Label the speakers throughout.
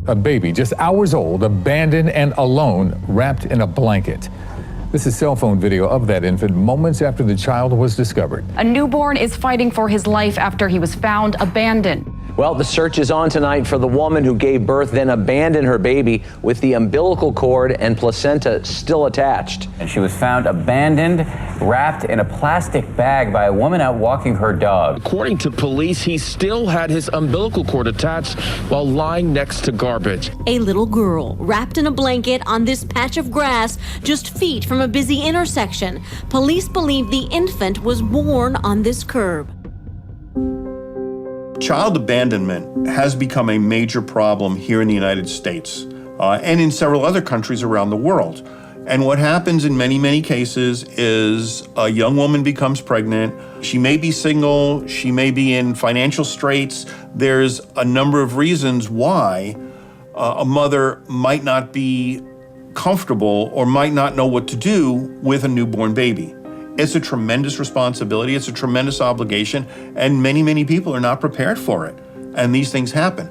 Speaker 1: A baby just hours old, abandoned and alone, wrapped in a blanket. This is cell phone video of that infant moments after the child was discovered.
Speaker 2: A newborn is fighting for his life after he was found abandoned.
Speaker 3: Well, the search is on tonight for the woman who gave birth, then abandoned her baby with the umbilical cord and placenta still attached.
Speaker 4: And she was found abandoned, wrapped in a plastic bag by a woman out walking her dog.
Speaker 5: According to police, he still had his umbilical cord attached while lying next to garbage.
Speaker 6: A little girl wrapped in a blanket on this patch of grass just feet from a busy intersection. Police believe the infant was born on this curb.
Speaker 7: Child abandonment has become a major problem here in the United States and in several other countries around the world. And what happens in many, many cases is a young woman becomes pregnant. She may be single, she may be in financial straits. There's a number of reasons why a mother might not be comfortable or might not know what to do with a newborn baby. It's a tremendous responsibility, it's a tremendous obligation, and many, many people are not prepared for it. And these things happen.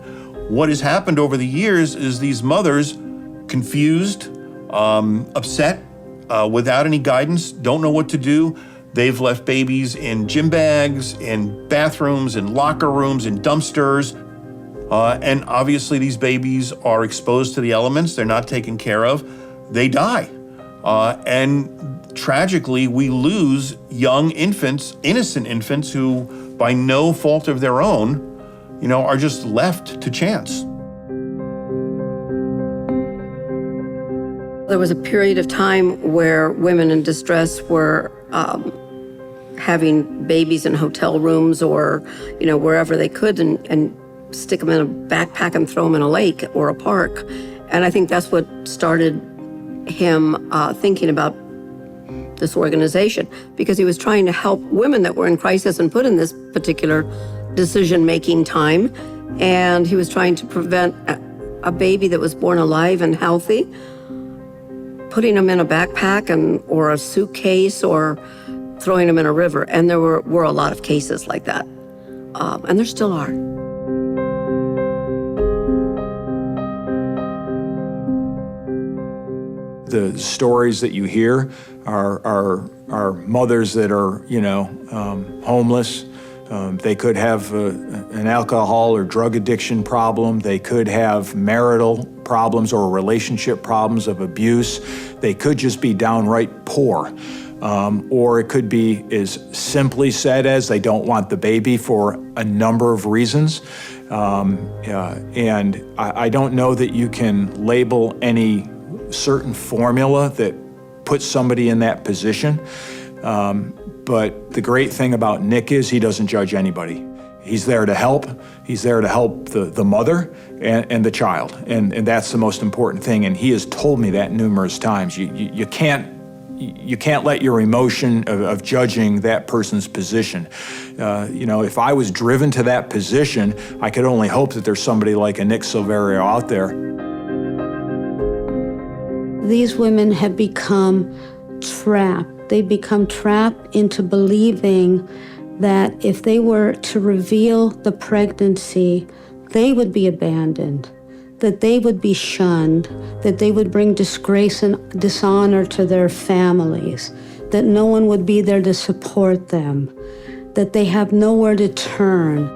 Speaker 7: What has happened over the years is these mothers, confused, upset, without any guidance, don't know what to do. They've left babies in gym bags, in bathrooms, in locker rooms, in dumpsters. And obviously these babies are exposed to the elements, they're not taken care of, they die. And tragically, we lose young infants, innocent infants who, by no fault of their own, are just left to chance.
Speaker 8: There was a period of time where women in distress were having babies in hotel rooms or, wherever they could and stick them in a backpack and throw them in a lake or a park. And I think that's what started him thinking about this organization, because he was trying to help women that were in crisis and put in this particular decision-making time. And he was trying to prevent a baby that was born alive and healthy, putting them in a backpack or a suitcase or throwing them in a river. And there were a lot of cases like that. And there still are.
Speaker 9: The stories that you hear are mothers that are, homeless. They could have an alcohol or drug addiction problem. They could have marital problems or relationship problems of abuse. They could just be downright poor. Or it could be as simply said as they don't want the baby for a number of reasons. And I don't know that you can label any certain formula that puts somebody in that position. But the great thing about Nick is he doesn't judge anybody. He's there to help. He's there to help the mother and the child. And that's the most important thing. And he has told me that numerous times. You can't let your emotion of judging that person's position. If I was driven to that position, I could only hope that there's somebody like a Nick Silverio out there.
Speaker 10: These women have become trapped. They become trapped into believing that if they were to reveal the pregnancy, they would be abandoned, that they would be shunned, that they would bring disgrace and dishonor to their families, that no one would be there to support them, that they have nowhere to turn.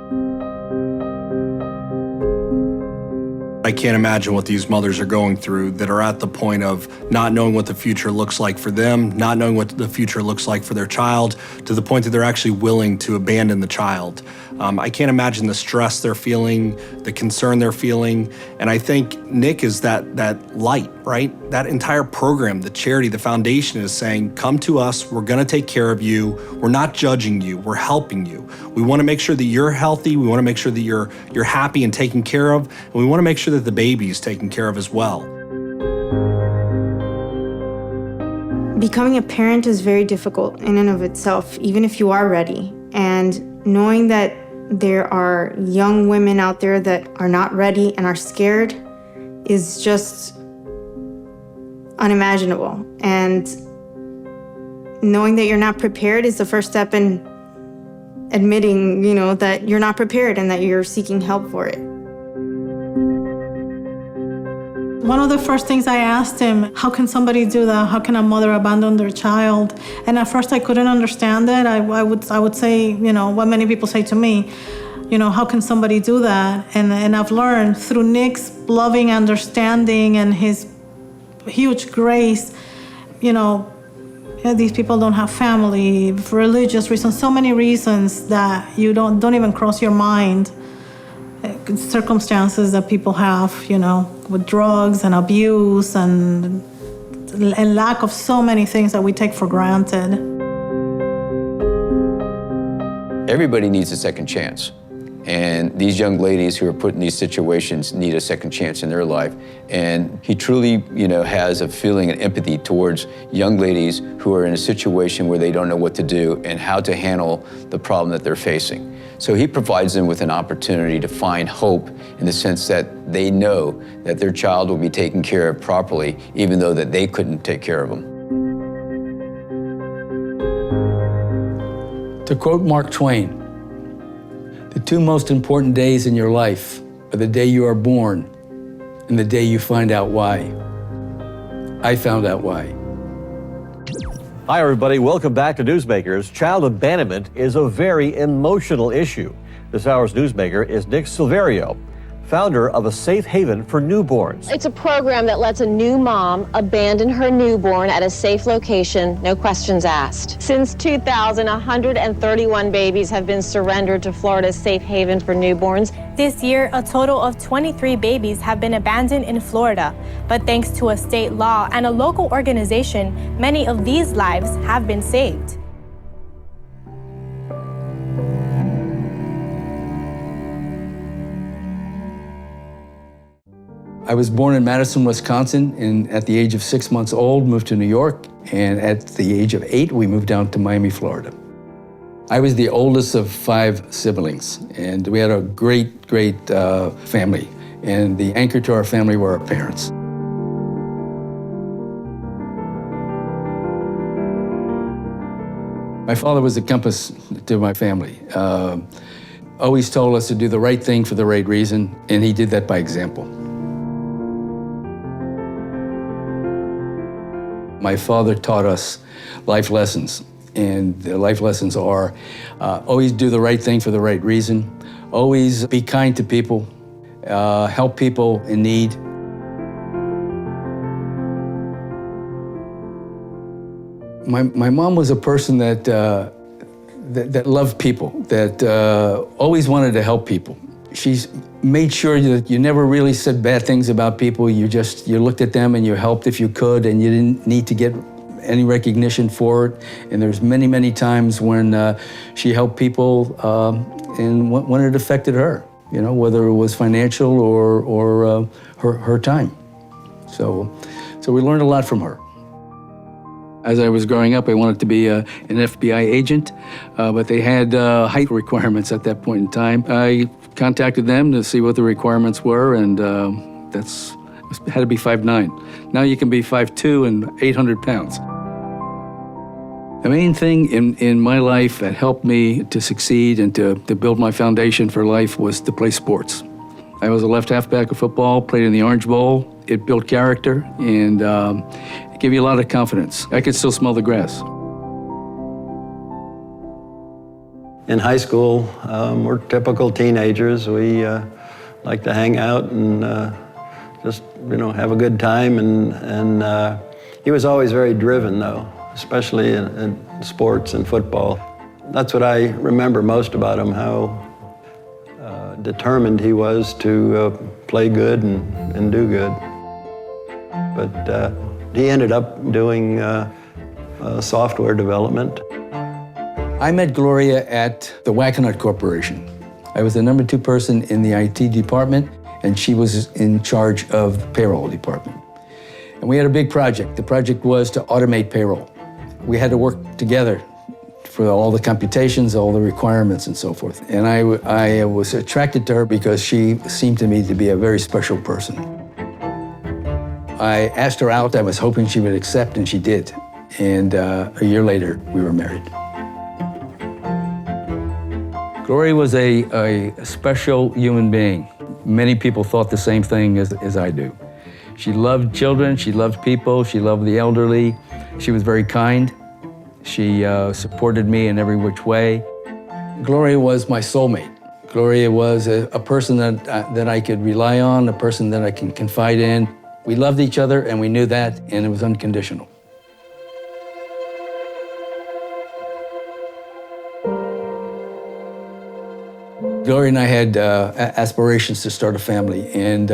Speaker 11: I can't imagine what these mothers are going through that are at the point of not knowing what the future looks like for them, not knowing what the future looks like for their child, to the point that they're actually willing to abandon the child. I can't imagine the stress they're feeling, the concern they're feeling, and I think Nick is that light, right? That entire program, the charity, the foundation is saying, come to us, we're gonna take care of you, we're not judging you, we're helping you. We wanna make sure that you're healthy, we wanna make sure that you're happy and taken care of, and we wanna make sure that the baby is taken care of as well.
Speaker 12: Becoming a parent is very difficult in and of itself, even if you are ready. And knowing that there are young women out there that are not ready and are scared is just unimaginable. And knowing that you're not prepared is the first step in admitting, that you're not prepared and that you're seeking help for it.
Speaker 13: One of the first things I asked him, how can somebody do that? How can a mother abandon their child? And at first I couldn't understand it. I would say, what many people say to me, how can somebody do that? And I've learned through Nick's loving understanding and his huge grace, these people don't have family, for religious reasons, so many reasons that you don't even cross your mind. Circumstances that people have, with drugs and abuse and lack of so many things that we take for granted.
Speaker 14: Everybody needs a second chance. And these young ladies who are put in these situations need a second chance in their life. And he truly, has a feeling and empathy towards young ladies who are in a situation where they don't know what to do and how to handle the problem that they're facing. So he provides them with an opportunity to find hope in the sense that they know that their child will be taken care of properly, even though that they couldn't take care of them.
Speaker 15: To quote Mark Twain, the two most important days in your life are the day you are born and the day you find out why. I found out why.
Speaker 16: Hi, everybody. Welcome back to Newsmakers. Child abandonment is a very emotional issue. This hour's Newsmaker is Nick Silverio, founder of a safe haven for newborns.
Speaker 17: It's a program that lets a new mom abandon her newborn at a safe location, no questions asked. Since 2000, 131 babies have been surrendered to Florida's Safe Haven for Newborns.
Speaker 18: This year, a total of 23 babies have been abandoned in Florida. But thanks to a state law and a local organization, many of these lives have been saved.
Speaker 15: I was born in Madison, Wisconsin, and at the age of 6 months old, moved to New York, and at the age of 8, we moved down to Miami, Florida. I was the oldest of 5 siblings, and we had a great family, and the anchor to our family were our parents. My father was the compass to my family. Always told us to do the right thing for the right reason, and he did that by example. My father taught us life lessons, and the life lessons are always do the right thing for the right reason, always be kind to people, help people in need. My mom was a person that loved people, that always wanted to help people. She's made sure that you never really said bad things about people. You looked at them and you helped if you could, and you didn't need to get any recognition for it. And there's many times when she helped people and when it affected her, whether it was financial or her time. So we learned a lot from her. As I was growing up, I wanted to be an FBI agent, but they had height requirements at that point in time. I contacted them to see what the requirements were, and had to be 5'9". Now you can be 5'2" and 800 pounds. The main thing in my life that helped me to succeed and to build my foundation for life was to play sports. I was a left halfback of football, played in the Orange Bowl. It built character and it gave you a lot of confidence. I could still smell the grass.
Speaker 19: In high school, we're typical teenagers. We like to hang out and just have a good time. And he was always very driven, though, especially in sports and football. That's what I remember most about him, how determined he was to play good and do good. But he ended up doing software development.
Speaker 15: I met Gloria at the Wackenhut Corporation. I was the number 2 person in the IT department, and she was in charge of the payroll department. And we had a big project. The project was to automate payroll. We had to work together for all the computations, all the requirements, and so forth. And I was attracted to her because she seemed to me to be a very special person. I asked her out. I was hoping she would accept, and she did. And a year later, we were married. Gloria was a special human being. Many people thought the same thing as I do. She loved children, she loved people, she loved the elderly. She was very kind. She supported me in every which way. Gloria was my soulmate. Gloria was a person that I could rely on, a person that I can confide in. We loved each other and we knew that, and it was unconditional. Gloria and I had aspirations to start a family, and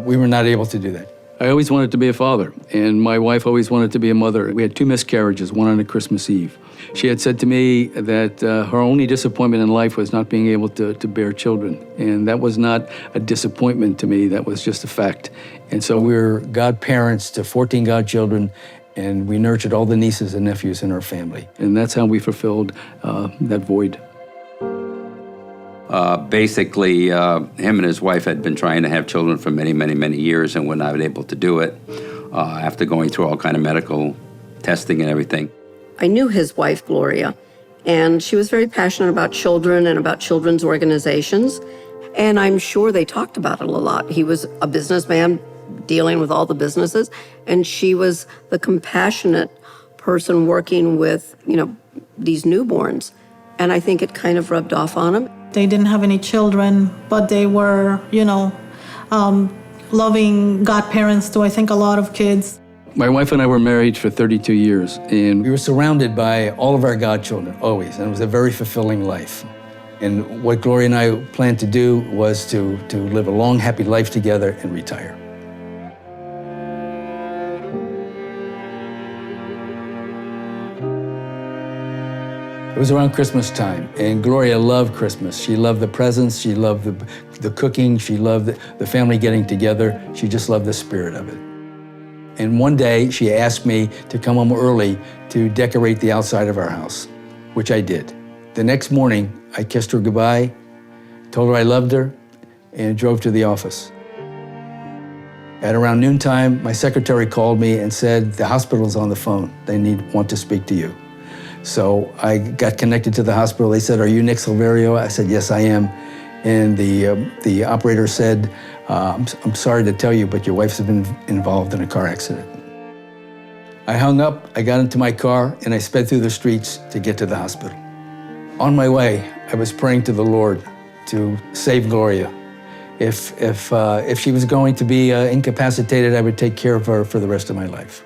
Speaker 15: we were not able to do that. I always wanted to be a father, and my wife always wanted to be a mother. We had 2 miscarriages, one on a Christmas Eve. She had said to me that her only disappointment in life was not being able to bear children, and that was not a disappointment to me, that was just a fact. And so we were godparents to 14 godchildren, and we nurtured all the nieces and nephews in our family. And that's how we fulfilled that void.
Speaker 20: Basically, him and his wife had been trying to have children for many, many, many years and were not able to do it after going through all kind of medical testing and everything.
Speaker 8: I knew his wife, Gloria, and she was very passionate about children and about children's organizations, and I'm sure they talked about it a lot. He was a businessman dealing with all the businesses, and she was the compassionate person working with, these newborns, and I think it kind of rubbed off on him.
Speaker 13: They didn't have any children, but they were, loving godparents to, I think, a lot of kids.
Speaker 15: My wife and I were married for 32 years, and we were surrounded by all of our godchildren, always, and it was a very fulfilling life. And what Gloria and I planned to do was to live a long, happy life together and retire. It was around Christmas time, and Gloria loved Christmas. She loved the presents, she loved the cooking, she loved the family getting together. She just loved the spirit of it. And one day, she asked me to come home early to decorate the outside of our house, which I did. The next morning, I kissed her goodbye, told her I loved her, and drove to the office. At around noontime, my secretary called me and said, the hospital's on the phone. They want to speak to you. So I got connected to the hospital. They said, are you Nick Silverio? I said, yes, I am. And the operator said, I'm sorry to tell you, but your wife's been involved in a car accident. I hung up, I got into my car, and I sped through the streets to get to the hospital. On my way, I was praying to the Lord to save Gloria. If she was going to be incapacitated, I would take care of her for the rest of my life.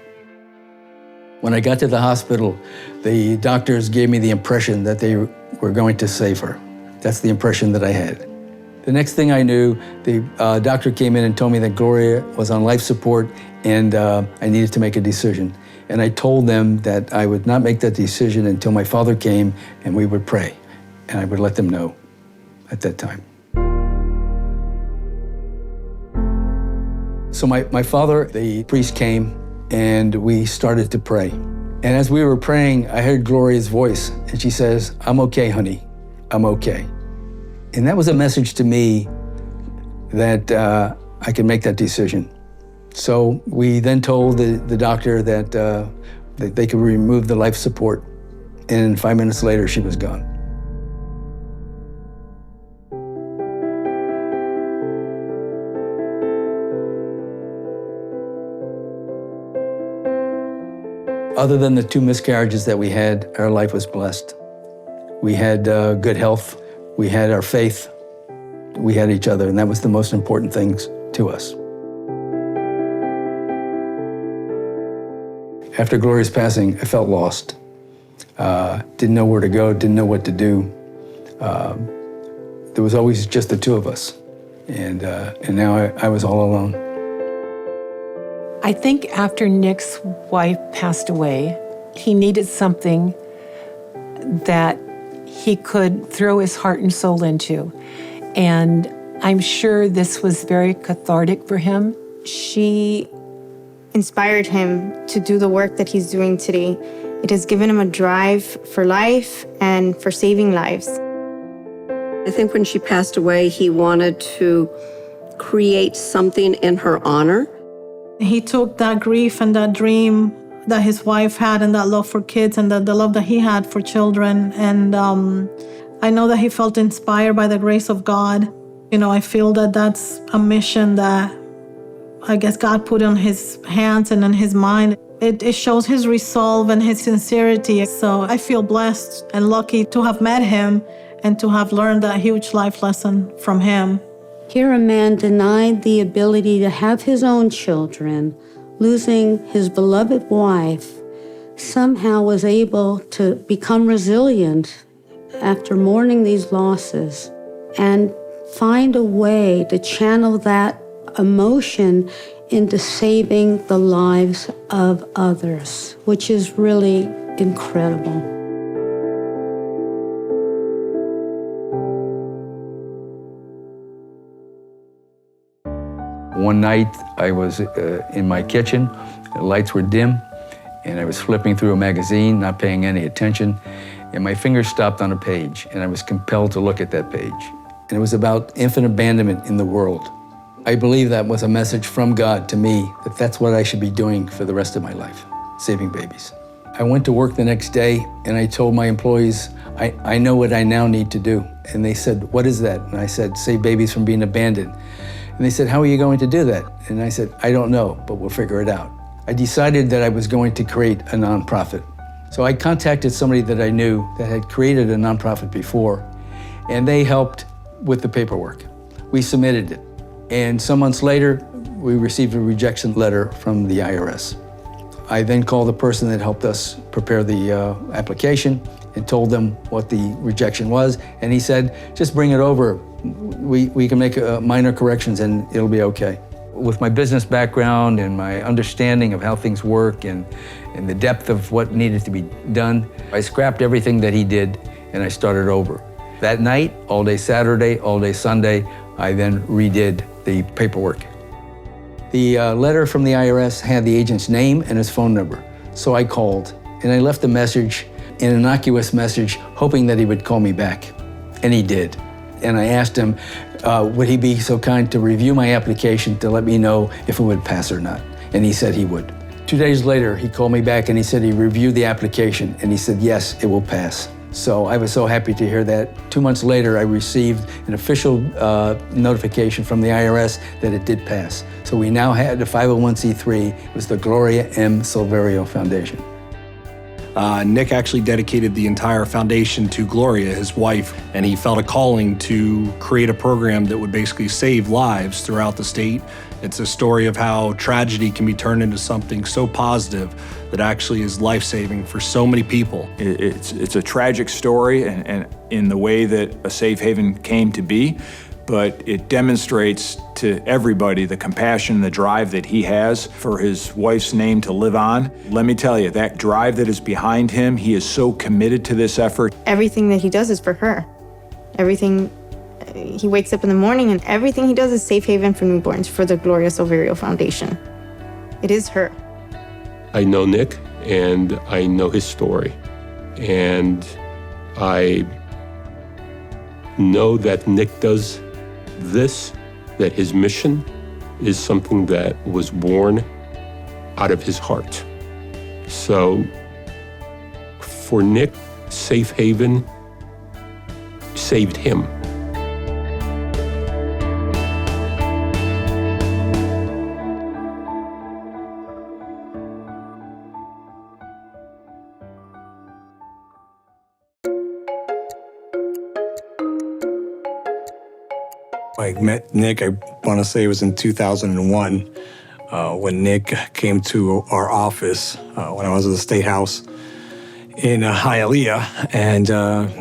Speaker 15: When I got to the hospital, the doctors gave me the impression that they were going to save her. That's the impression that I had. The next thing I knew, the doctor came in and told me that Gloria was on life support and I needed to make a decision. And I told them that I would not make that decision until my father came and we would pray. And I would let them know at that time. So my father, the priest, came and we started to pray. And as we were praying, I heard Gloria's voice, and she says, I'm okay, honey, I'm okay. And that was a message to me that I could make that decision. So we then told the doctor that they could remove the life support, and 5 minutes later, she was gone. Other than the 2 miscarriages that we had, our life was blessed. We had good health, we had our faith, we had each other, and that was the most important things to us. After Gloria's passing, I felt lost. Didn't know where to go, didn't know what to do. There was always just the 2 of us, and now I was all alone.
Speaker 21: I think after Nick's wife passed away, he needed something that he could throw his heart and soul into. And I'm sure this was very cathartic for him.
Speaker 12: She inspired him to do the work that he's doing today. It has given him a drive for life and for saving lives.
Speaker 8: I think when she passed away, he wanted to create something in her honor.
Speaker 13: He took that grief and that dream that his wife had and that love for kids and the love that he had for children. And I know that he felt inspired by the grace of God. I feel that that's a mission that I guess God put on his hands and in his mind. It shows his resolve and his sincerity. So I feel blessed and lucky to have met him and to have learned that huge life lesson from him.
Speaker 10: Here a man denied the ability to have his own children, losing his beloved wife, somehow was able to become resilient after mourning these losses and find a way to channel that emotion into saving the lives of others, which is really incredible.
Speaker 15: One night I was in my kitchen, the lights were dim, and I was flipping through a magazine, not paying any attention, and my finger stopped on a page, and I was compelled to look at that page. And it was about infant abandonment in the world. I believe that was a message from God to me, that that's what I should be doing for the rest of my life, saving babies. I went to work the next day, and I told my employees, I know what I now need to do. And they said, what is that? And I said, save babies from being abandoned. And they said, how are you going to do that? And I said, I don't know, but we'll figure it out. I decided that I was going to create a nonprofit. So I contacted somebody that I knew that had created a nonprofit before, and they helped with the paperwork. We submitted it. And some months later, we received a rejection letter from the IRS. I then called the person that helped us prepare the application and told them what the rejection was. And he said, just bring it over. We can make minor corrections and it'll be okay. With my business background and my understanding of how things work and the depth of what needed to be done, I scrapped everything that he did and I started over. That night, all day Saturday, all day Sunday, I then redid the paperwork. The letter from the IRS had the agent's name and his phone number. So I called and I left a message, an innocuous message, hoping that he would call me back. And he did. And I asked him, would he be so kind to review my application to let me know if it would pass or not? And he said he would. 2 days later, he called me back and he said he reviewed the application and he said, yes, it will pass. So I was so happy to hear that. 2 months later, I received an official notification from the IRS that it did pass. So we now had a 501c3. It was the Gloria M. Silverio Foundation.
Speaker 11: Nick actually dedicated the entire foundation to Gloria, his wife, and he felt a calling to create a program that would basically save lives throughout the state. It's a story of how tragedy can be turned into something so positive that actually is life-saving for so many people.
Speaker 9: It's a tragic story and in the way that a safe haven came to be, but it demonstrates to everybody the compassion, the drive that he has for his wife's name to live on. Let me tell you, that drive that is behind him, he is so committed to this effort.
Speaker 12: Everything that he does is for her. Everything, he wakes up in the morning and everything he does is Safe Haven for Newborns for the Gloria Silverio Foundation. It is her.
Speaker 1: I know Nick and I know his story. And I know that Nick does this, that his mission is something that was born out of his heart. So for Nick, Safe Haven saved him.
Speaker 22: I met Nick, I want to say it was in 2001, when Nick came to our office when I was at the State House in Hialeah. And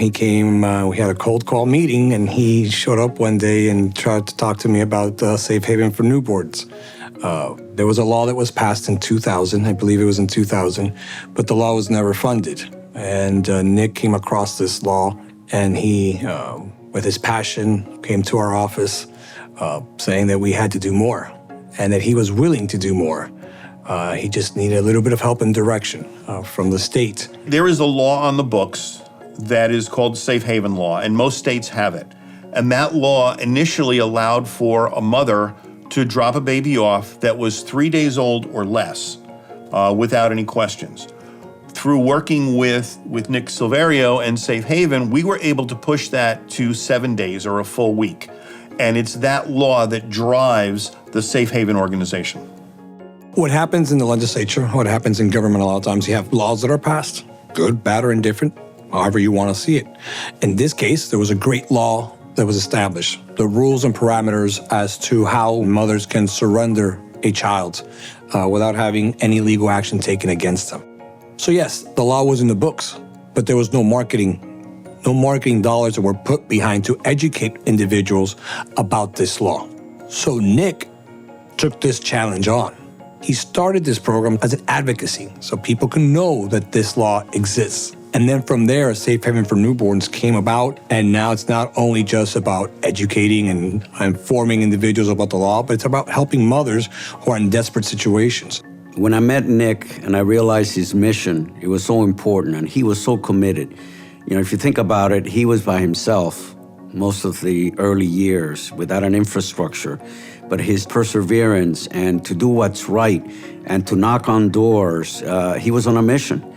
Speaker 22: he came, we had a cold call meeting, and he showed up one day and tried to talk to me about Safe Haven for Newborns. There was a law that was passed in 2000, I believe it was in 2000, but the law was never funded. And Nick came across this law, and he, with his passion, came to our office saying that we had to do more and that he was willing to do more. He just needed a little bit of help and direction from the state.
Speaker 7: There is a law on the books that is called the Safe Haven Law, and most states have it. And that law initially allowed for a mother to drop a baby off that was 3 days old or less without any questions. Through working with Nick Silverio and Safe Haven, we were able to push that to 7 days or a full week. And it's that law that drives the Safe Haven organization.
Speaker 22: What happens in the legislature, what happens in government a lot of times, you have laws that are passed, good, bad, or indifferent, however you want to see it. In this case, there was a great law that was established, the rules and parameters as to how mothers can surrender a child without having any legal action taken against them. So yes, the law was in the books, but there was no marketing dollars that were put behind to educate individuals about this law. So Nick took this challenge on. He started this program as an advocacy so people can know that this law exists. And then from there, Safe Haven for Newborns came about, and now it's not only just about educating and informing individuals about the law, but it's about helping mothers who are in desperate situations.
Speaker 2: When I met Nick and I realized his mission, it was so important and he was so committed. You know, if you think about it, he was by himself most of the early years without an infrastructure, but his perseverance and to do what's right and to knock on doors, he was on a mission.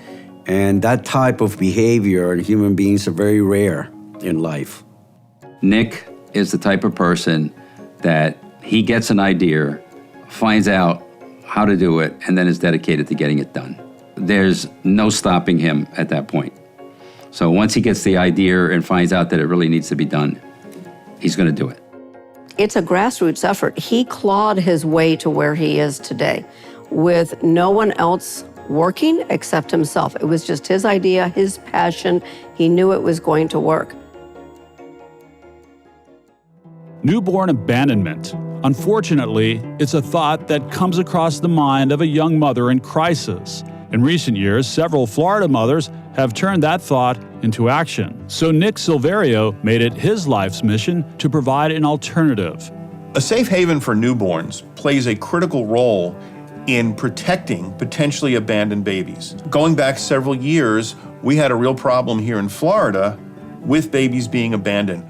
Speaker 2: And that type of behavior in human beings are very rare in life.
Speaker 20: Nick is the type of person that he gets an idea, finds out how to do it, and then is dedicated to getting it done. There's no stopping him at that point. So once he gets the idea and finds out that it really needs to be done, he's going to do it.
Speaker 8: It's a grassroots effort. He clawed his way to where he is today with no one else working except himself. It was just his idea, his passion. He knew it was going to work.
Speaker 3: Newborn abandonment. Unfortunately, it's a thought that comes across the mind of a young mother in crisis. In recent years, several Florida mothers have turned that thought into action. So Nick Silverio made it his life's mission to provide an alternative.
Speaker 7: A Safe Haven for Newborns plays a critical role in protecting potentially abandoned babies. Going back several years, we had a real problem here in Florida with babies being abandoned.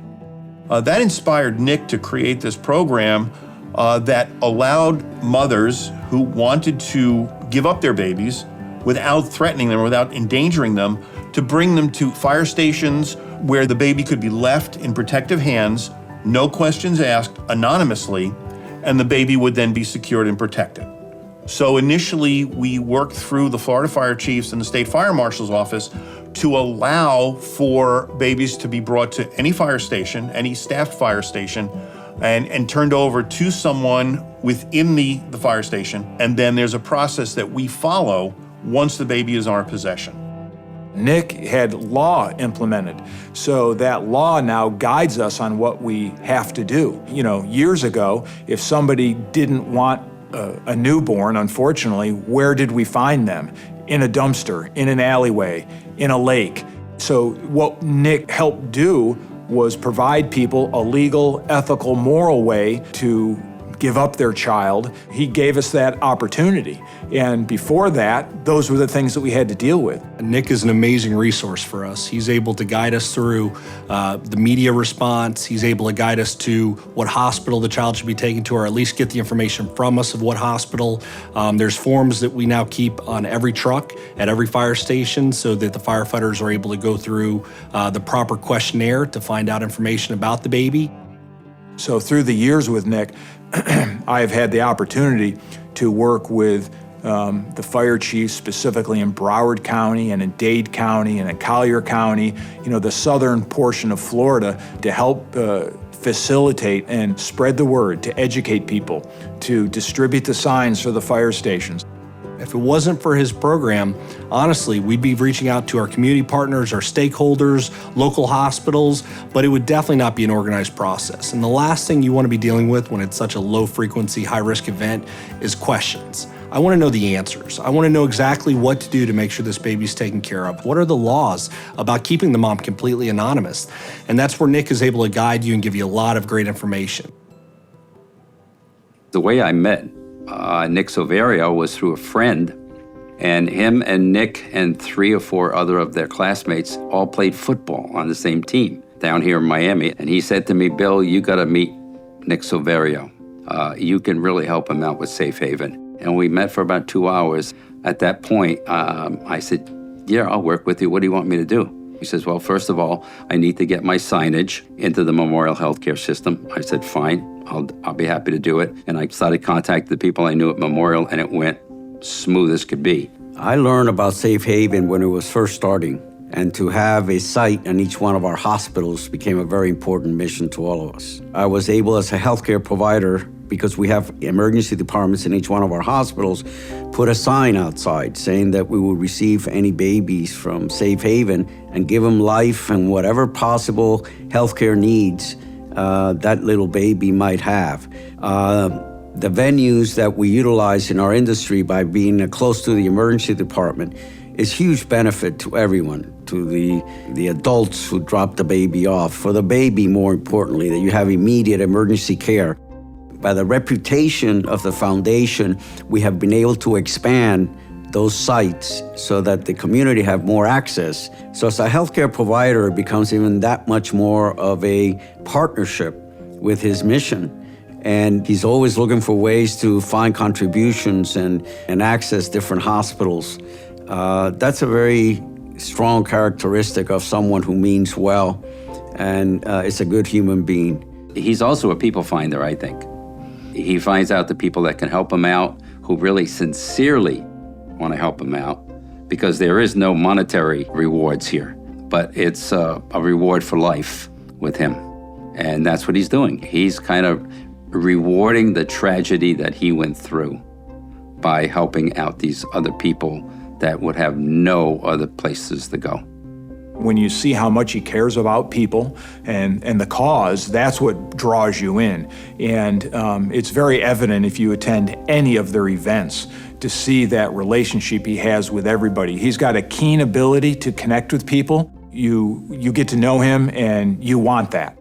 Speaker 7: That inspired Nick to create this program that allowed mothers who wanted to give up their babies without threatening them, without endangering them, to bring them to fire stations where the baby could be left in protective hands, no questions asked, anonymously, and the baby would then be secured and protected. So initially, we worked through the Florida Fire Chiefs and the State Fire Marshal's office to allow for babies to be brought to any fire station, any staffed fire station, and turned over to someone within the fire station. And then there's a process that we follow once the baby is in our possession.
Speaker 9: Nick had law implemented, so that law now guides us on what we have to do. You know, years ago, if somebody didn't want a newborn, unfortunately, where did we find them? In a dumpster, in an alleyway, in a lake. So what Nick helped do was provide people a legal, ethical, moral way to give up their child. He gave us that opportunity. And before that, those were the things that we had to deal with.
Speaker 11: Nick is an amazing resource for us. He's able to guide us through the media response. He's able to guide us to what hospital the child should be taken to, or at least get the information from us of what hospital. There's forms that we now keep on every truck at every fire station so that the firefighters are able to go through the proper questionnaire to find out information about the baby.
Speaker 9: So through the years with Nick, I have had the opportunity to work with the fire chiefs, specifically in Broward County and in Dade County and in Collier County, you know, the southern portion of Florida, to help facilitate and spread the word, to educate people, to distribute the signs for the fire stations.
Speaker 11: If it wasn't for his program, honestly, we'd be reaching out to our community partners, our stakeholders, local hospitals, but it would definitely not be an organized process. And the last thing you want to be dealing with when it's such a low frequency, high risk event is questions. I want to know the answers. I want to know exactly what to do to make sure this baby's taken care of. What are the laws about keeping the mom completely anonymous? And that's where Nick is able to guide you and give you a lot of great information.
Speaker 20: The way I met Nick Silverio was through a friend, and him and Nick and 3 or 4 other of their classmates all played football on the same team down here in Miami. And he said to me, "Bill, you got to meet Nick Silverio. You can really help him out with Safe Haven." And we met for about 2 hours. At that point, I said, "Yeah, I'll work with you. What do you want me to do?" He says, well, first of all, I need to get my signage into the Memorial Healthcare system. I said, fine, I'll be happy to do it. And I started contacting the people I knew at Memorial, and it went smooth as could be.
Speaker 2: I learned about Safe Haven when it was first starting, and to have a site in each one of our hospitals became a very important mission to all of us. I was able, as a healthcare provider, because we have emergency departments in each one of our hospitals, put a sign outside saying that we will receive any babies from Safe Haven and give them life and whatever possible healthcare needs that little baby might have. The venues that we utilize in our industry by being close to the emergency department is huge benefit to everyone, to the adults who drop the baby off, for the baby more importantly, that you have immediate emergency care. By the reputation of the foundation, we have been able to expand those sites so that the community have more access. So as a healthcare provider, it becomes even that much more of a partnership with his mission. And he's always looking for ways to find contributions and access different hospitals. That's a very strong characteristic of someone who means well and is a good human being.
Speaker 20: He's also a people finder, I think. He finds out the people that can help him out, who really sincerely want to help him out, because there is no monetary rewards here, but it's a reward for life with him. And that's what he's doing. He's kind of rewarding the tragedy that he went through by helping out these other people that would have no other places to go.
Speaker 9: When you see how much he cares about people and the cause, that's what draws you in. And it's very evident if you attend any of their events to see that relationship he has with everybody. He's got a keen ability to connect with people. You get to know him and you want that.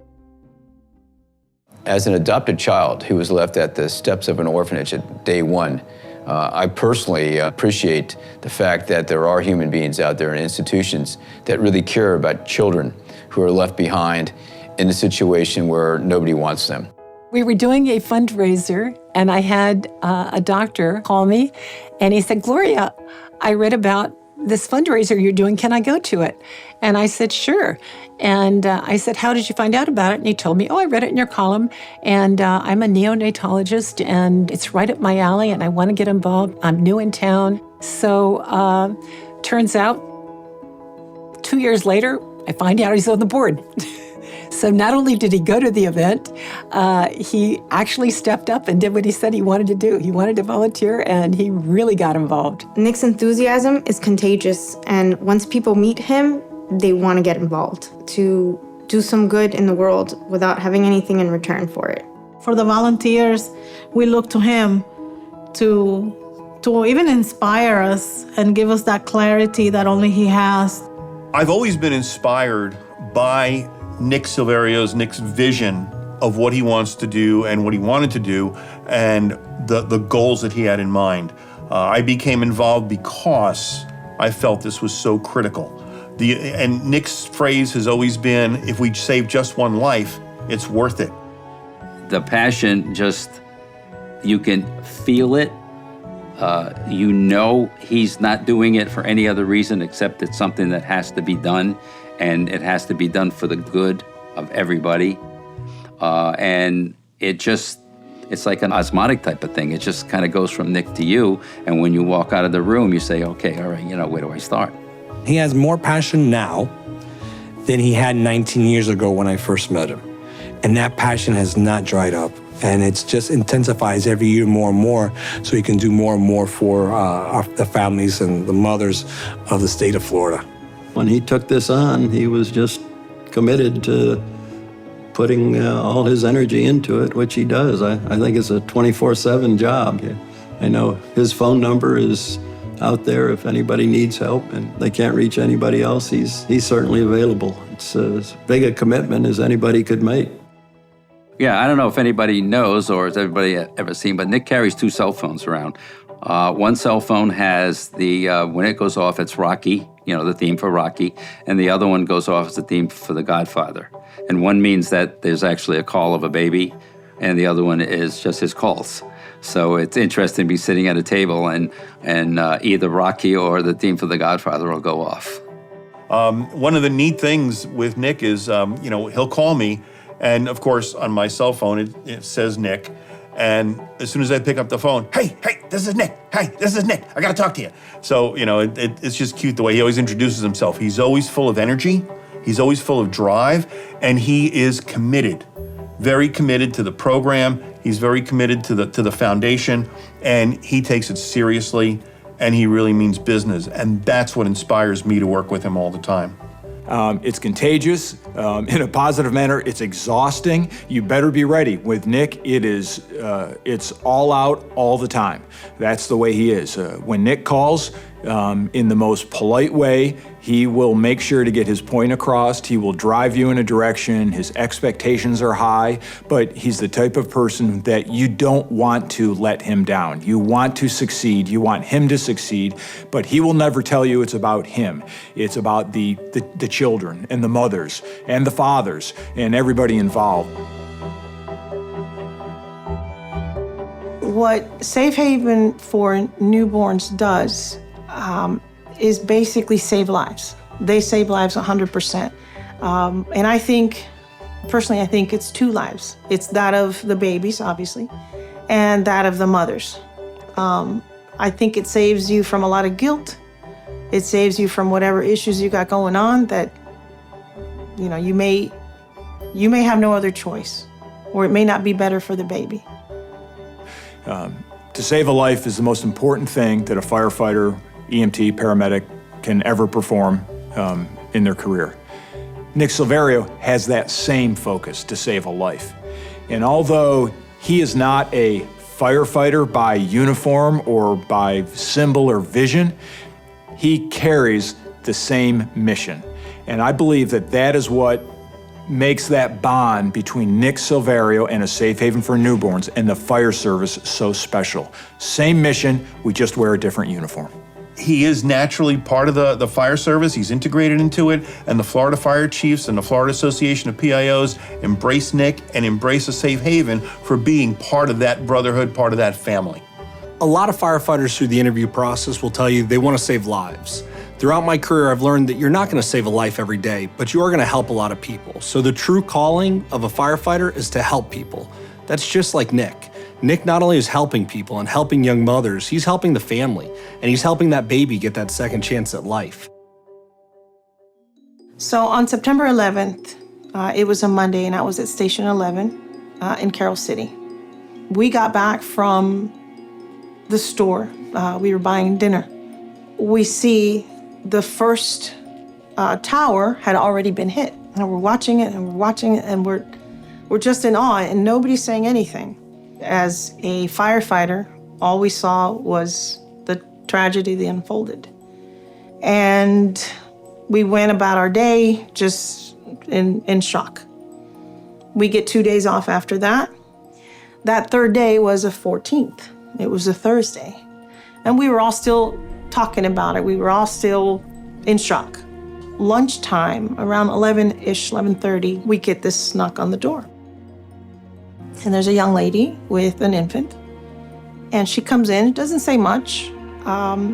Speaker 14: As an adopted child who was left at the steps of an orphanage at day one, I personally appreciate the fact that there are human beings out there in institutions that really care about children who are left behind in a situation where nobody wants them.
Speaker 21: We were doing a fundraiser, and I had a doctor call me, and he said, Gloria, I read about this fundraiser you're doing. Can I go to it? And I said, sure. And I said, how did you find out about it? And he told me, I read it in your column, and I'm a neonatologist, and it's right up my alley, and I want to get involved. I'm new in town. So turns out 2 years later, I find out he's on the board. So not only did he go to the event, he actually stepped up and did what he said he wanted to do. He wanted to volunteer, and he really got involved.
Speaker 12: Nick's enthusiasm is contagious, and once people meet him, they want to get involved to do some good in the world without having anything in return for it.
Speaker 13: For the volunteers, we look to him to even inspire us and give us that clarity that only he has.
Speaker 7: I've always been inspired by Nick's vision of what he wants to do and what he wanted to do and the goals that he had in mind. I became involved because I felt this was so critical. And Nick's phrase has always been, if we save just one life, it's worth it.
Speaker 20: The passion, you can feel it. You know he's not doing it for any other reason except it's something that has to be done, and it has to be done for the good of everybody. And it's like an osmotic type of thing. It just kind of goes from Nick to you, and when you walk out of the room, you say, okay, all right, where do I start?
Speaker 22: He has more passion now than he had 19 years ago when I first met him. And that passion has not dried up. And it just intensifies every year more and more, so he can do more and more for the families and the mothers of the state of Florida.
Speaker 19: When he took this on, he was just committed to putting all his energy into it, which he does. I think it's a 24/7 job. I know his phone number is out there if anybody needs help and they can't reach anybody else. He's certainly available. It's as big a commitment as anybody could make.
Speaker 20: Yeah, I don't know if anybody knows or has everybody ever seen, but Nick carries 2 cell phones around. One cell phone has when it goes off, it's Rocky, the theme for Rocky, and the other one goes off as the theme for The Godfather. And one means that there's actually a call of a baby, and the other one is just his calls. So it's interesting to be sitting at a table and either Rocky or the theme for The Godfather will go off.
Speaker 7: One of the neat things with Nick is, he'll call me, and of course on my cell phone it says Nick, and as soon as I pick up the phone, hey, this is Nick. Hey, this is Nick. I got to talk to you. So it's just cute the way he always introduces himself. He's always full of energy. He's always full of drive, and he is committed, very committed to the program. He's very committed to the foundation, and he takes it seriously, and he really means business. And that's what inspires me to work with him all the time.
Speaker 9: It's contagious in a positive manner. It's exhausting. You better be ready. With Nick, it's all out all the time. That's the way he is. When Nick calls, in the most polite way, he will make sure to get his point across. He will drive you in a direction. His expectations are high, but he's the type of person that you don't want to let him down. You want to succeed. You want him to succeed, but he will never tell you it's about him. It's about the children and the mothers and the fathers and everybody involved.
Speaker 4: What Safe Haven for Newborns does is basically save lives. They save lives 100%. And I think, personally, I think it's two lives. It's that of the babies, obviously, and that of the mothers. I think it saves you from a lot of guilt. It saves you from whatever issues you got going on that, you may have no other choice, or it may not be better for the baby.
Speaker 9: To save a life is the most important thing that a firefighter, EMT, paramedic can ever perform in their career. Nick Silverio has that same focus, to save a life. And although he is not a firefighter by uniform or by symbol or vision, he carries the same mission. And I believe that that is what makes that bond between Nick Silverio and a Safe Haven for Newborns and the fire service so special. Same mission, we just wear a different uniform.
Speaker 7: He is naturally part of the fire service. He's integrated into it, and the Florida Fire Chiefs and the Florida Association of PIOs embrace Nick and embrace a Safe Haven for being part of that brotherhood, part of that family.
Speaker 11: A lot of firefighters through the interview process will tell you they want to save lives. Throughout my career, I've learned that you're not going to save a life every day, but you are going to help a lot of people. So the true calling of a firefighter is to help people. That's just like Nick. Nick not only is helping people and helping young mothers, he's helping the family, and he's helping that baby get that second chance at life.
Speaker 4: So on September 11th, it was a Monday, and I was at Station 11 in Carroll City. We got back from the store. We were buying dinner. We see the first tower had already been hit. And we're watching it, and we're just in awe, and nobody's saying anything. As a firefighter, all we saw was the tragedy that unfolded. And we went about our day just in shock. We get 2 days off after that. That third day was the 14th. It was a Thursday. And we were all still talking about it. We were all still in shock. Lunchtime, around 11-ish, 11:30, we get this knock on the door. And there's a young lady with an infant. And she comes in, doesn't say much,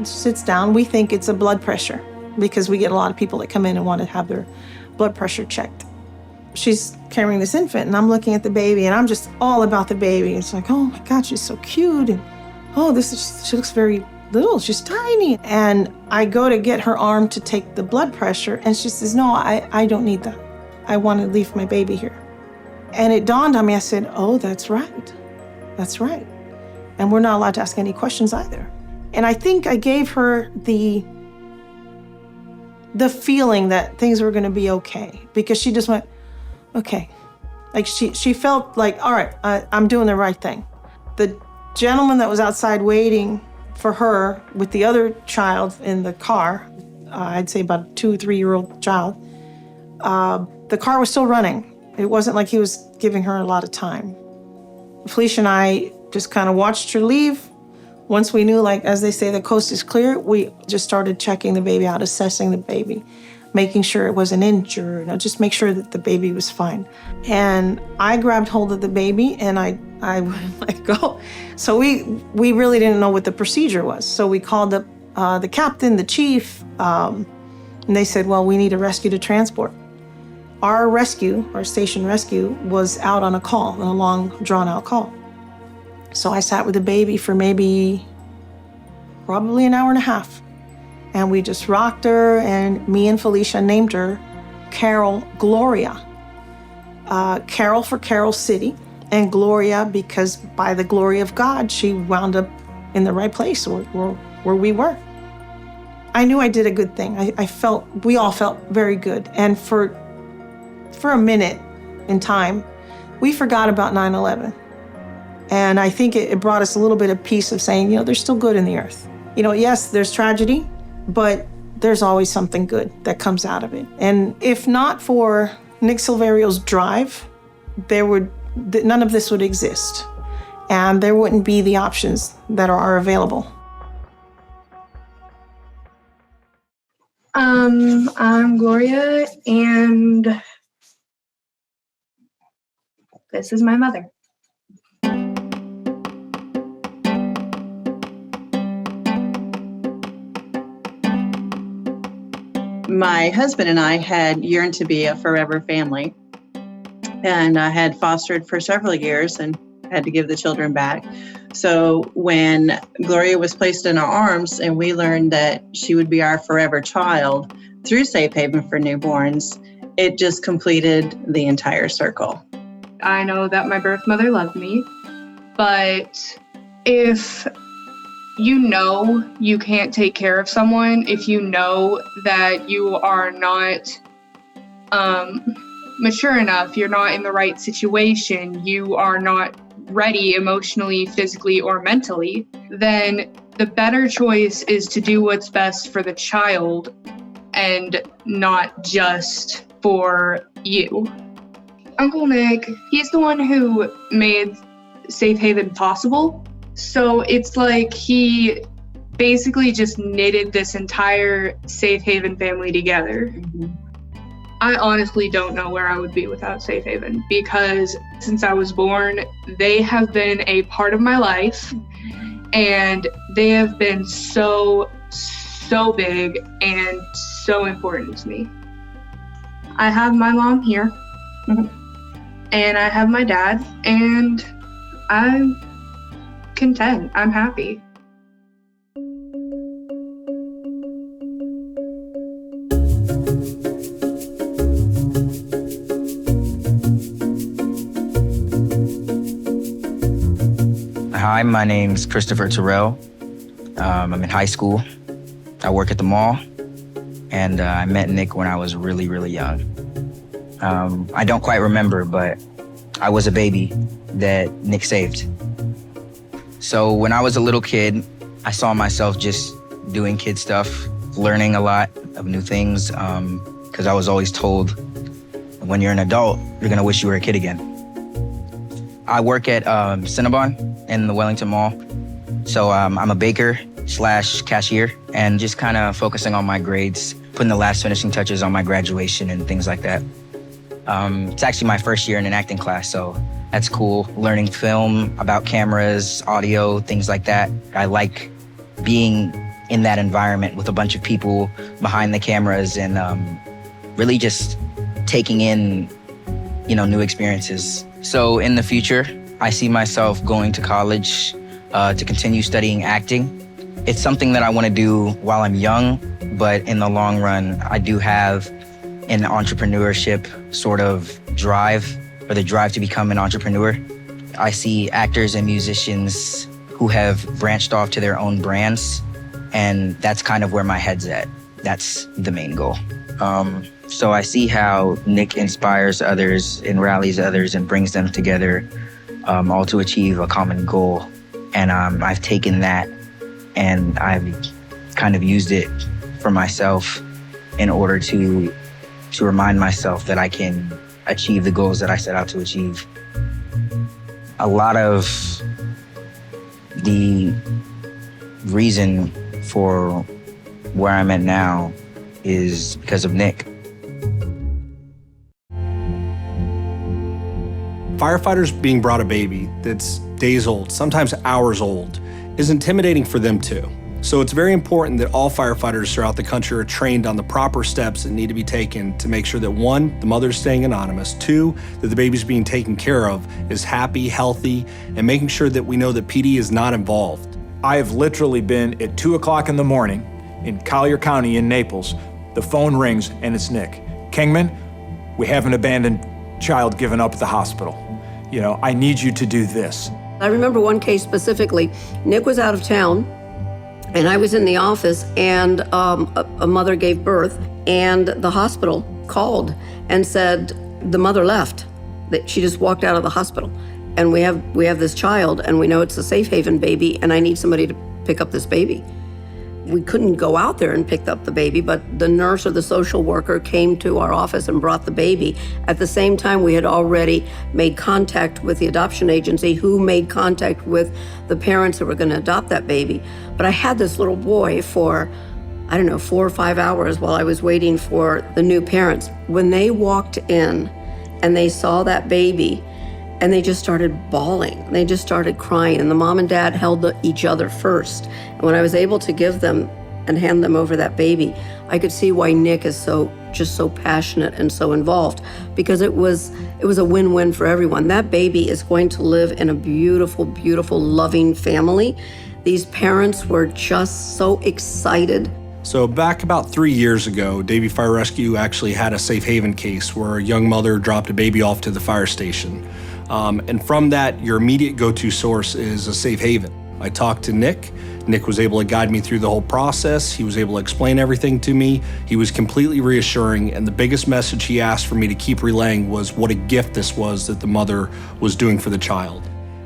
Speaker 4: sits down. We think it's a blood pressure because we get a lot of people that come in and want to have their blood pressure checked. She's carrying this infant, and I'm looking at the baby, and I'm just all about the baby. It's like, oh my God, she's so cute. And she looks very little, she's tiny. And I go to get her arm to take the blood pressure, and she says, no, I don't need that. I want to leave my baby here. And it dawned on me, I said, oh, that's right. That's right. And we're not allowed to ask any questions either. And I think I gave her the feeling that things were going to be okay, because she just went, okay. Like she felt like, all right, I'm doing the right thing. The gentleman that was outside waiting for her with the other child in the car, I'd say about a 2 or 3-year-old child, the car was still running. It wasn't like he was giving her a lot of time. Felicia and I just kind of watched her leave. Once we knew, like, as they say, the coast is clear, we just started checking the baby out, assessing the baby, making sure it wasn't injured, just make sure that the baby was fine. And I grabbed hold of the baby, and I wouldn't let go. So we really didn't know what the procedure was. So we called up the captain, the chief, And they said, well, we need a rescue to transport. Our rescue, our station rescue, was out on a call, a long, drawn-out call. So I sat with the baby for probably an hour and a half. And we just rocked her, and me and Felicia named her Carol Gloria. Carol for Carol City, and Gloria because by the glory of God, she wound up in the right place where we were. I knew I did a good thing. We all felt very good. And for a minute in time, we forgot about 9/11. And I think it brought us a little bit of peace of saying, there's still good in the earth. Yes, there's tragedy, but there's always something good that comes out of it. And if not for Nick Silverio's drive, none of this would exist. And there wouldn't be the options that are available.
Speaker 5: I'm Gloria, and this is my mother.
Speaker 6: My husband and I had yearned to be a forever family, and I had fostered for several years and had to give the children back. So when Gloria was placed in our arms and we learned that she would be our forever child through Safe Haven for Newborns, it just completed the entire circle.
Speaker 5: I know that my birth mother loved me, but if you can't take care of someone, if you know that you are not mature enough, you're not in the right situation, you are not ready emotionally, physically, or mentally, then the better choice is to do what's best for the child and not just for you. Uncle Nick, he's the one who made Safe Haven possible. So it's like he basically just knitted this entire Safe Haven family together. Mm-hmm. I honestly don't know where I would be without Safe Haven, because since I was born, they have been a part of my life, and they have been so big and so important to me. I have my mom here, and I have my dad, and I'm content. I'm happy.
Speaker 23: Hi, my name's Christopher Terrell. I'm in high school. I work at the mall, and I met Nick when I was really, really young. I don't quite remember, but I was a baby that Nick saved. So when I was a little kid, I saw myself just doing kid stuff, learning a lot of new things, because I was always told, when you're an adult, you're gonna wish you were a kid again. I work at Cinnabon in the Wellington Mall. So I'm a baker / cashier, and just kind of focusing on my grades, putting the last finishing touches on my graduation and things like that. It's actually my first year in an acting class, so that's cool. Learning film, about cameras, audio, things like that. I like being in that environment with a bunch of people behind the cameras and really just taking in, new experiences. So in the future, I see myself going to college to continue studying acting. It's something that I want to do while I'm young, but in the long run, I do have an entrepreneurship sort of drive, or the drive to become an entrepreneur. I see actors and musicians who have branched off to their own brands, and that's kind of where my head's at. That's the main goal. So I see how Nick inspires others and rallies others and brings them together, all to achieve a common goal. And I've taken that and I've kind of used it for myself in order to remind myself that I can achieve the goals that I set out to achieve. A lot of the reason for where I'm at now is because of Nick.
Speaker 11: Firefighters being brought a baby that's days old, sometimes hours old, is intimidating for them too. So it's very important that all firefighters throughout the country are trained on the proper steps that need to be taken to make sure that 1, the mother's staying anonymous, 2, that the baby's being taken care of, is happy, healthy, and making sure that we know that PD is not involved.
Speaker 9: I have literally been at 2 o'clock in the morning in Collier County in Naples. The phone rings and it's Nick. Kingman, we have an abandoned child given up at the hospital. You know, I need you to do this.
Speaker 8: I remember one case specifically. Nick was out of town, and I was in the office, and a mother gave birth, and the hospital called and said the mother left. That she just walked out of the hospital, and we have this child, and we know it's a Safe Haven baby, and I need somebody to pick up this baby. We couldn't go out there and pick up the baby, but the nurse or the social worker came to our office and brought the baby. At the same time, we had already made contact with the adoption agency, who made contact with the parents who were going to adopt that baby. But I had this little boy for, 4 or 5 hours while I was waiting for the new parents. When they walked in and they saw that baby, and they just started bawling. They just started crying, and the mom and dad held each other first. And when I was able to give them and hand them over that baby, I could see why Nick is so passionate and so involved, because it was a win-win for everyone. That baby is going to live in a beautiful, beautiful, loving family. These parents were just so excited.
Speaker 11: So back about 3 years ago, Davie Fire Rescue actually had a Safe Haven case where a young mother dropped a baby off to the fire station. And from that, your immediate go-to source is a Safe Haven. I talked to Nick. Nick was able to guide me through the whole process. He was able to explain everything to me. He was completely reassuring, and the biggest message he asked for me to keep relaying was what a gift this was that the mother was doing for the child.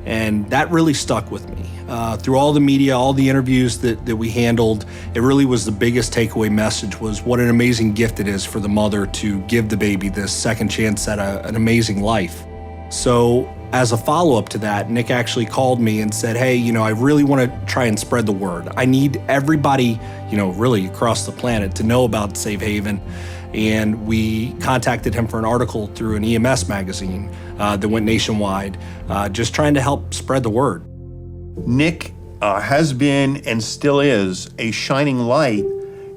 Speaker 11: And that really stuck with me. Through all the media, all the interviews that we handled, it really was the biggest takeaway message, was what an amazing gift it is for the mother to give the baby this second chance at an amazing life. So as a follow-up to that, Nick actually called me and said, hey, I really want to try and spread the word. I need everybody, really across the planet to know about Safe Haven. And we contacted him for an article through an EMS magazine that went nationwide, just trying to help spread the word.
Speaker 7: Nick has been and still is a shining light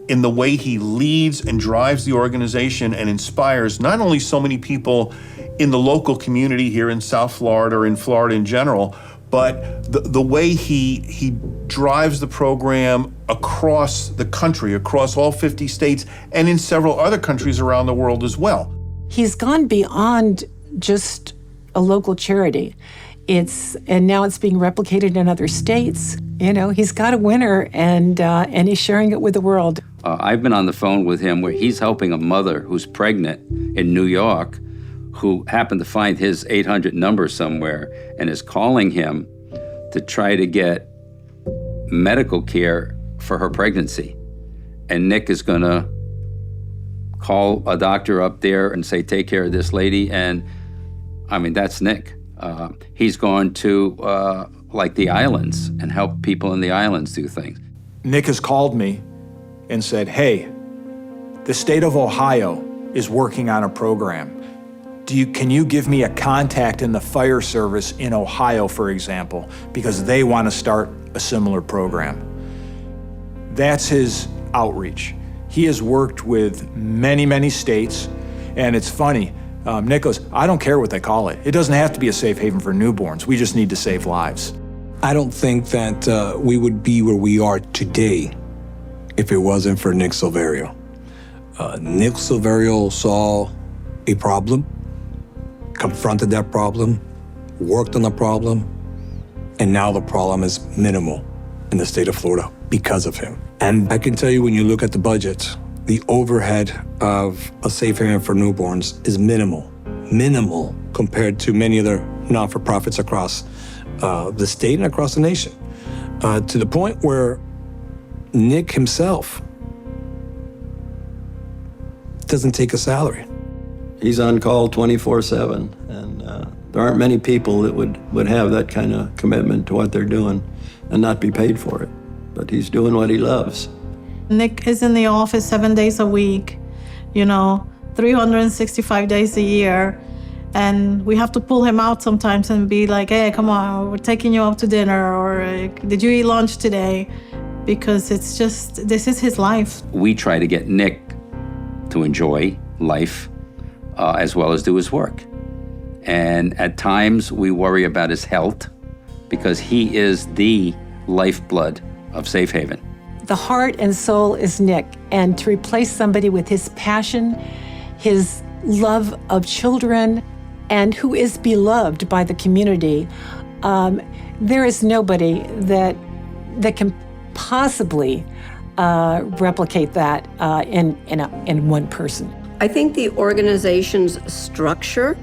Speaker 7: in the way he leads and drives the organization and inspires not only so many people in the local community here in South Florida or in Florida in general, but the way he drives the program across the country, across all 50 states, and in several other countries around the world as well.
Speaker 21: He's gone beyond just a local charity. And now it's being replicated in other states. He's got a winner, and he's sharing it with the world.
Speaker 20: I've been on the phone with him where he's helping a mother who's pregnant in New York, who happened to find his 800 number somewhere and is calling him to try to get medical care for her pregnancy. And Nick is gonna call a doctor up there and say, take care of this lady. And that's Nick. He's gone to the islands and help people in the islands do things.
Speaker 9: Nick has called me and said, hey, the state of Ohio is working on a program. Can you give me a contact in the fire service in Ohio, for example, because they want to start a similar program? That's his outreach. He has worked with many, many states, and it's funny. Nick goes, I don't care what they call it. It doesn't have to be a safe haven for newborns. We just need to save lives.
Speaker 22: I don't think that we would be where we are today if it wasn't for Nick Silverio. Nick Silverio saw a problem, confronted that problem, worked on the problem, and now the problem is minimal in the state of Florida because of him. And I can tell you, when you look at the budget, the overhead of a safe haven for newborns is minimal compared to many other non-for-profits across the state and across the nation, to the point where Nick himself doesn't take a salary.
Speaker 19: He's on call 24/7, and there aren't many people that would have that kind of commitment to what they're doing and not be paid for it. But he's doing what he loves.
Speaker 13: Nick is in the office 7 days a week, 365 days a year. And we have to pull him out sometimes and be like, hey, come on, we're taking you out to dinner, or did you eat lunch today? because it's just, this is his life.
Speaker 20: We try to get Nick to enjoy life as well as do his work. And at times we worry about his health because he is the lifeblood of Safe Haven.
Speaker 21: The heart and soul is Nick, and to replace somebody with his passion, his love of children, and who is beloved by the community, there is nobody that can possibly replicate that in one person.
Speaker 8: I think the organization's structure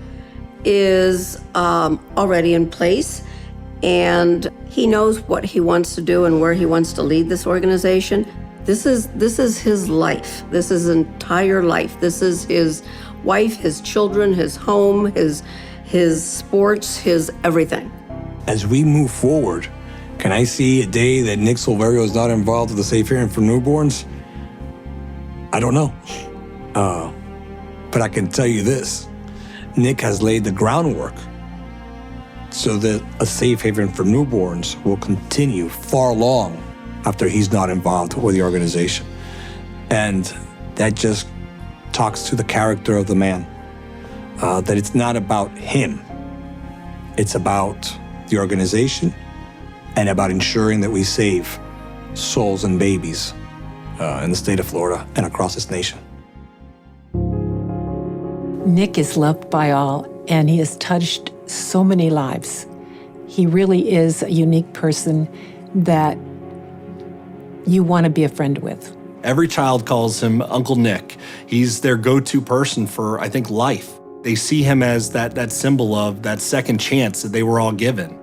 Speaker 8: is already in place, and he knows what he wants to do and where he wants to lead this organization. This is his life. This is his entire life. This is his wife, his children, his home, his sports, his everything.
Speaker 22: As we move forward, can I see a day that Nick Silverio is not involved with the Safe Haven for Newborns? I don't know. But I can tell you this, Nick has laid the groundwork so that a Safe Haven for Newborns will continue far long after he's not involved with the organization. And that just talks to the character of the man, that it's not about him. It's about the organization and about ensuring that we save souls and babies in the state of Florida and across this nation.
Speaker 21: Nick is loved by all, and he has touched so many lives. He really is a unique person that you want to be a friend with.
Speaker 11: Every child calls him Uncle Nick. He's their go-to person for, I think, life. They see him as that symbol of that second chance that they were all given.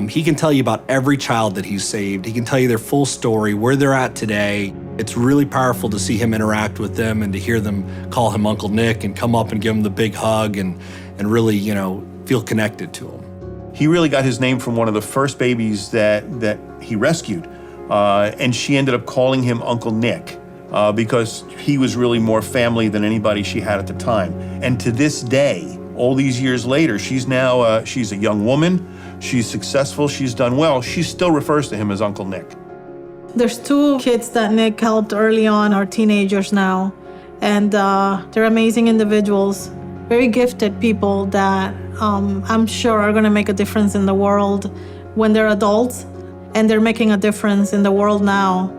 Speaker 11: He can tell you about every child that he's saved. He can tell you their full story, where they're at today. It's really powerful to see him interact with them and to hear them call him Uncle Nick and come up and give him the big hug and really, feel connected to him.
Speaker 7: He really got his name from one of the first babies that he rescued. And she ended up calling him Uncle Nick because he was really more family than anybody she had at the time. And to this day, all these years later, she's a young woman. She's successful. She's done well. She still refers to him as Uncle Nick.
Speaker 13: There's 2 kids that Nick helped early on, are teenagers now, and they're amazing individuals, very gifted people that I'm sure are going to make a difference in the world when they're adults, and they're making a difference in the world now.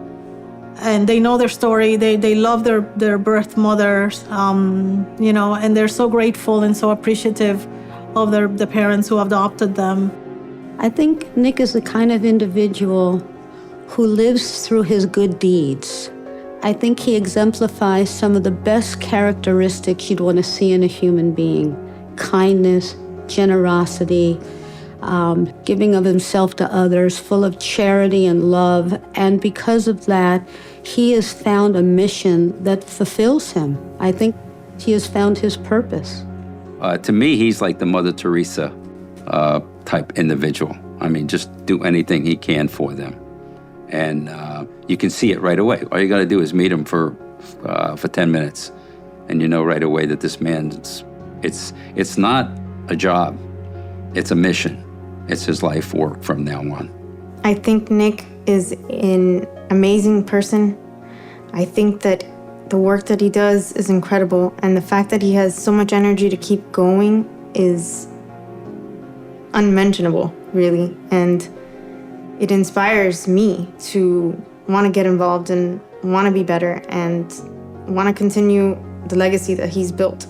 Speaker 13: And they know their story. They love their birth mothers, and they're so grateful and so appreciative of the parents who adopted them.
Speaker 10: I think Nick is the kind of individual who lives through his good deeds. I think he exemplifies some of the best characteristics you'd want to see in a human being: kindness, generosity, giving of himself to others, full of charity and love. And because of that, he has found a mission that fulfills him. I think he has found his purpose.
Speaker 20: To me, he's like the Mother Teresa type individual. I mean, just do anything he can for them. And you can see it right away. All you got to do is meet him for 10 minutes, and you know right away that this man, it's not a job, it's a mission. It's his life work from now on.
Speaker 12: I think Nick is an amazing person. I think that the work that he does is incredible, and the fact that he has so much energy to keep going is unmentionable, really. And it inspires me to want to get involved and want to be better and want to continue the legacy that he's built.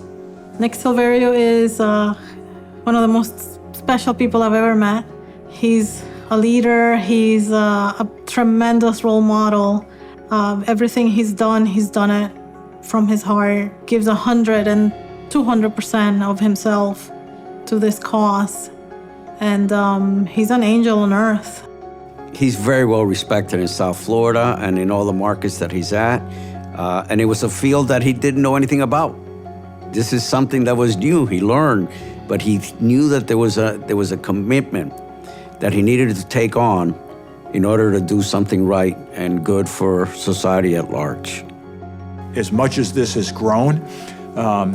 Speaker 13: Nick Silverio is one of the most special people I've ever met. He's a leader. He's a tremendous role model. Everything he's done it from his heart. Gives 100 and 200% of himself to this cause. And he's an angel on earth.
Speaker 2: He's very well respected in South Florida and in all the markets that he's at. And it was a field that he didn't know anything about. This is something that was new. He learned, but he knew that there was a commitment that he needed to take on in order to do something right and good for society at large.
Speaker 9: As much as this has grown,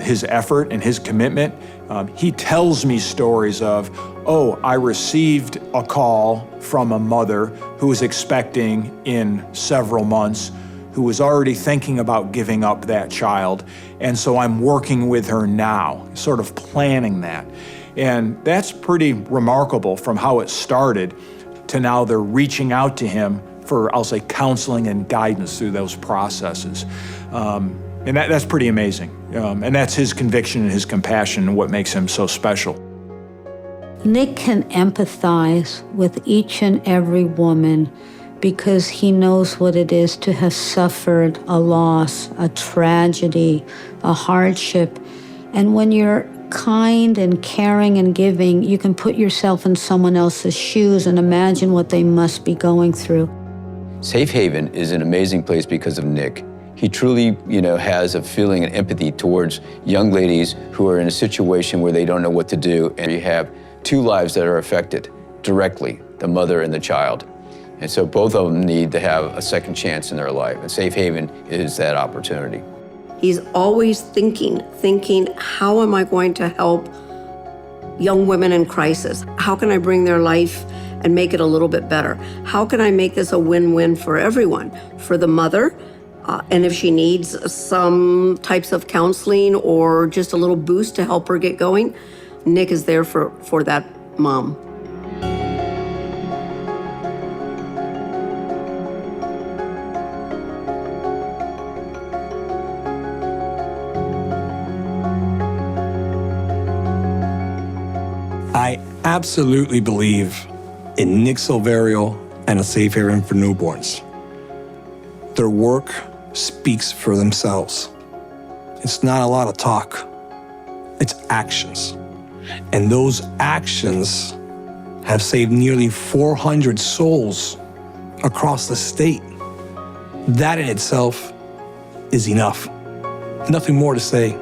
Speaker 9: his effort and his commitment, he tells me stories of oh, I received a call from a mother who was expecting in several months, who was already thinking about giving up that child, and so I'm working with her now, sort of planning that. And that's pretty remarkable from how it started to now they're reaching out to him for, I'll say, counseling and guidance through those processes. And that's pretty amazing. And that's his conviction and his compassion and what makes him so special.
Speaker 10: Nick can empathize with each and every woman because he knows what it is to have suffered a loss, a tragedy, a hardship. And when you're kind and caring and giving, you can put yourself in someone else's shoes and imagine what they must be going through.
Speaker 14: Safe Haven is an amazing place because of Nick. He truly, has a feeling and empathy towards young ladies who are in a situation where they don't know what to do, and you have two lives that are affected directly, the mother and the child. And so both of them need to have a second chance in their life, and Safe Haven is that opportunity.
Speaker 8: He's always thinking, how am I going to help young women in crisis? How can I bring their life and make it a little bit better? How can I make this a win-win for everyone? For the mother, and if she needs some types of counseling or just a little boost to help her get going, Nick is there for that mom.
Speaker 22: I absolutely believe in Nick Silverio and a Safe Haven for Newborns. Their work speaks for themselves. It's not a lot of talk, it's actions. And those actions have saved nearly 400 souls across the state. That in itself is enough. Nothing more to say.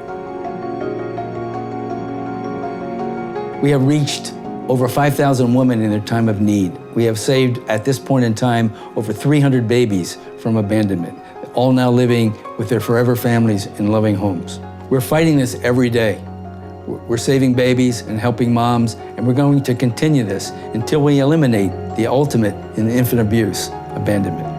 Speaker 15: We have reached over 5,000 women in their time of need. We have saved, at this point in time, over 300 babies from abandonment, all now living with their forever families in loving homes. We're fighting this every day. We're saving babies and helping moms, and we're going to continue this until we eliminate the ultimate in infant abuse, abandonment.